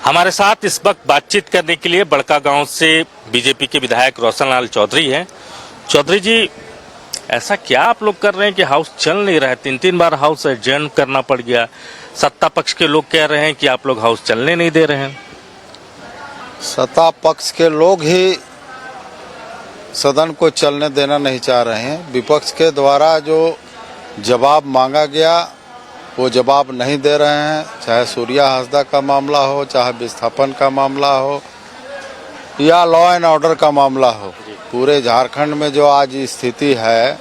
हमारे साथ इस वक्त बातचीत करने के लिए बड़कागांव से बीजेपी के विधायक रोशनलाल चौधरी हैं। चौधरी जी, ऐसा क्या आप लोग कर रहे हैं कि हाउस चल नहीं रहा है? 3 बार हाउस एडजर्न करना पड़ गया। सत्ता पक्ष के लोग कह रहे हैं कि आप लोग हाउस चलने नहीं दे रहे हैं। सत्ता पक्ष के लोग ही सदन को चलने देना नहीं चाह रहे हैं। विपक्ष के द्वारा जो जवाब मांगा गया वो जवाब नहीं दे रहे हैं। चाहे सूर्या हासदा का मामला हो, चाहे विस्थापन का मामला हो या लॉ एंड ऑर्डर का मामला हो, पूरे झारखंड में जो आज स्थिति है,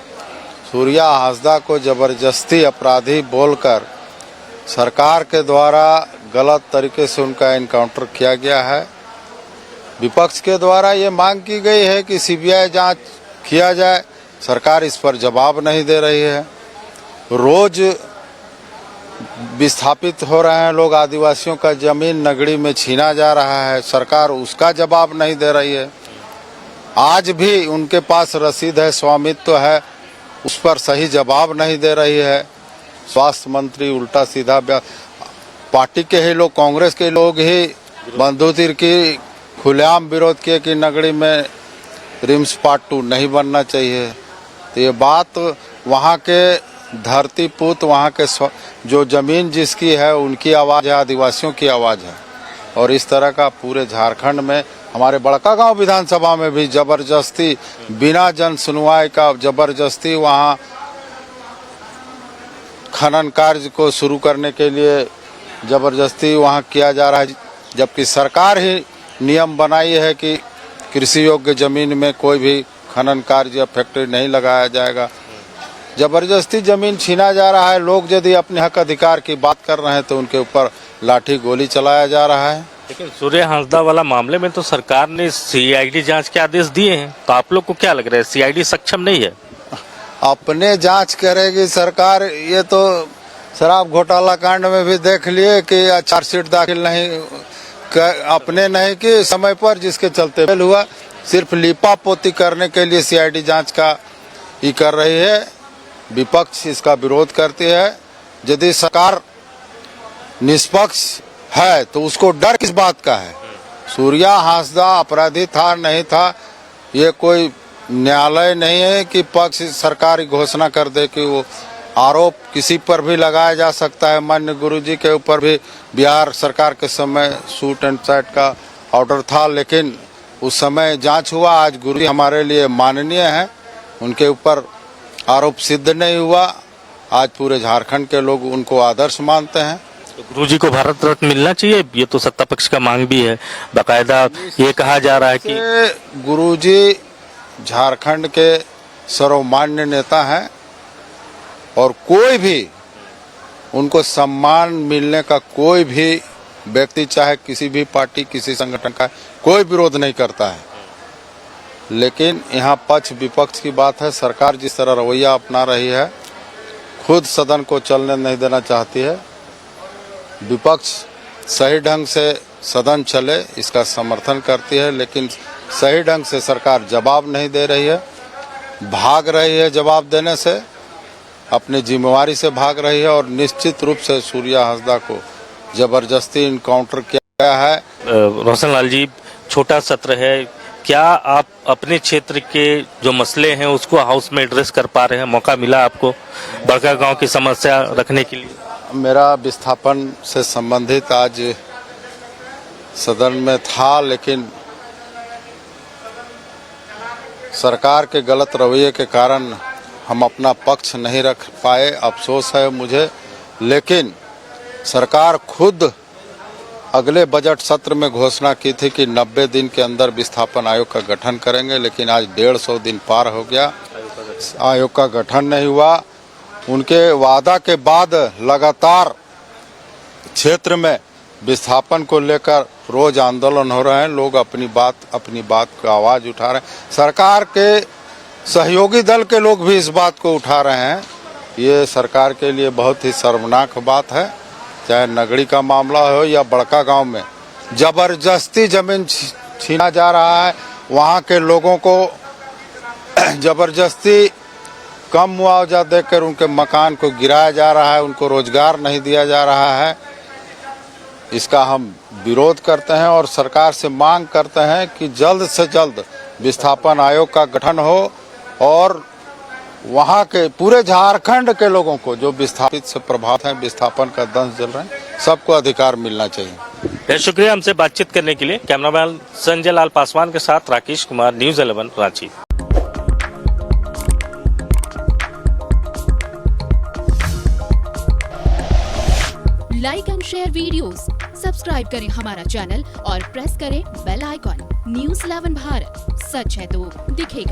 सूर्या हासदा को जबरदस्ती अपराधी बोलकर सरकार के द्वारा गलत तरीके से उनका एनकाउंटर किया गया है। विपक्ष के द्वारा ये मांग की गई है कि सीबीआई जांच किया जाए। सरकार इस पर जवाब नहीं दे रही है। रोज विस्थापित हो रहे हैं लोग, आदिवासियों का जमीन नगड़ी में छीना जा रहा है, सरकार उसका जवाब नहीं दे रही है। आज भी उनके पास रसीद है, स्वामित्व है, उस पर सही जवाब नहीं दे रही है। स्वास्थ्य मंत्री उल्टा सीधा पार्टी के ही लोग, कांग्रेस के लोग ही बंधु तीर की खुलेआम विरोध किए कि नगरी में रिम्स पार्ट 2 नहीं बनना चाहिए। तो ये बात वहाँ के धरती पुत, वहाँ के जो जमीन जिसकी है उनकी आवाज़ है, आदिवासियों की आवाज़ है। और इस तरह का पूरे झारखंड में, हमारे बड़कागांव विधानसभा में भी जबरदस्ती, बिना जन सुनवाई का जबरदस्ती वहाँ खनन कार्य को शुरू करने के लिए जबरदस्ती वहाँ किया जा रहा है। जबकि सरकार ही नियम बनाई है कि कृषि योग्य जमीन में कोई भी खनन कार्य या फैक्ट्री नहीं लगाया जाएगा। जबरदस्ती जमीन छीना जा रहा है। लोग यदि अपने हक अधिकार की बात कर रहे हैं तो उनके ऊपर लाठी गोली चलाया जा रहा है। लेकिन सूर्या हासदा वाला मामले में तो सरकार ने सीआईडी जांच के आदेश दिए हैं, तो आप लोग को क्या लग रहा है, सीआईडी सक्षम नहीं है? अपने जांच करेगी सरकार। ये तो शराब घोटाला कांड में भी देख लिए कि चार्जशीट दाखिल नहीं अपने नहीं कि समय पर, जिसके चलते फेल हुआ। सिर्फ लीपा पोती करने के लिए सीआईडी जांच का ही कर रही है। विपक्ष इसका विरोध करती है। यदि सरकार निष्पक्ष है तो उसको डर किस बात का है? सूर्या हासदा अपराधी था नहीं था, ये कोई न्यायालय नहीं है कि पक्ष सरकारी घोषणा कर दे कि वो आरोप किसी पर भी लगाया जा सकता है। माननीय गुरुजी के ऊपर भी बिहार सरकार के समय शूट एंड साइट का ऑर्डर था, लेकिन उस समय जांच हुआ। आज गुरुजी हमारे लिए माननीय हैं, उनके ऊपर आरोप सिद्ध नहीं हुआ। आज पूरे झारखंड के लोग उनको आदर्श मानते हैं। तो गुरुजी को भारत रत्न मिलना चाहिए, ये तो सत्ता पक्ष का मांग भी है। बाकायदा ये कहा जा रहा है कि गुरुजी झारखंड के सर्वमान्य नेता हैं और कोई भी उनको सम्मान मिलने का कोई भी व्यक्ति, चाहे किसी भी पार्टी, किसी संगठन का, कोई विरोध नहीं करता है। लेकिन यहाँ पक्ष विपक्ष की बात है। सरकार जिस तरह रवैया अपना रही है, खुद सदन को चलने नहीं देना चाहती है। विपक्ष सही ढंग से सदन चले इसका समर्थन करती है, लेकिन सही ढंग से सरकार जवाब नहीं दे रही है, भाग रही है जवाब देने से, अपनी जिम्मेवारी से भाग रही है। और निश्चित रूप से सूर्या हासदा को जबरदस्ती इनकाउंटर किया गया है। रोशनलाल जी, छोटा सत्र है, क्या आप अपने क्षेत्र के जो मसले हैं उसको हाउस में एड्रेस कर पा रहे हैं? मौका मिला आपको बड़कागांव की समस्या रखने के लिए? मेरा विस्थापन से संबंधित आज सदन में था, लेकिन सरकार के गलत रवैये के कारण हम अपना पक्ष नहीं रख पाए। अफसोस है मुझे। लेकिन सरकार खुद अगले बजट सत्र में घोषणा की थी कि 90 दिन के अंदर विस्थापन आयोग का गठन करेंगे, लेकिन आज 150 दिन पार हो गया, आयोग का गठन नहीं हुआ। उनके वादा के बाद लगातार क्षेत्र में विस्थापन को लेकर रोज आंदोलन हो रहे हैं। लोग अपनी बात को आवाज उठा रहे हैं। सरकार के सहयोगी दल के लोग भी इस बात को उठा रहे हैं। ये सरकार के लिए बहुत ही शर्मनाक बात है। चाहे नगरी का मामला हो या बड़कागांव में जबरदस्ती जमीन छीना जा रहा है, वहाँ के लोगों को जबरदस्ती कम मुआवजा देकर उनके मकान को गिराया जा रहा है, उनको रोजगार नहीं दिया जा रहा है। इसका हम विरोध करते हैं और सरकार से मांग करते हैं कि जल्द से जल्द विस्थापन आयोग का गठन हो और वहाँ के पूरे झारखंड के लोगों को जो विस्थापित से प्रभावित हैं, विस्थापन का दंश झेल रहे हैं, सबको अधिकार मिलना चाहिए। बहुत शुक्रिया हमसे बातचीत करने के लिए। कैमरामैन संजय लाल पासवान के साथ Rakesh Kumar, news 11 Ranchi. Like and share videos, subscribe करें हमारा चैनल और प्रेस करें बेल आइकॉन। न्यूज़ 11 भारत, सच है तो दिखेगा।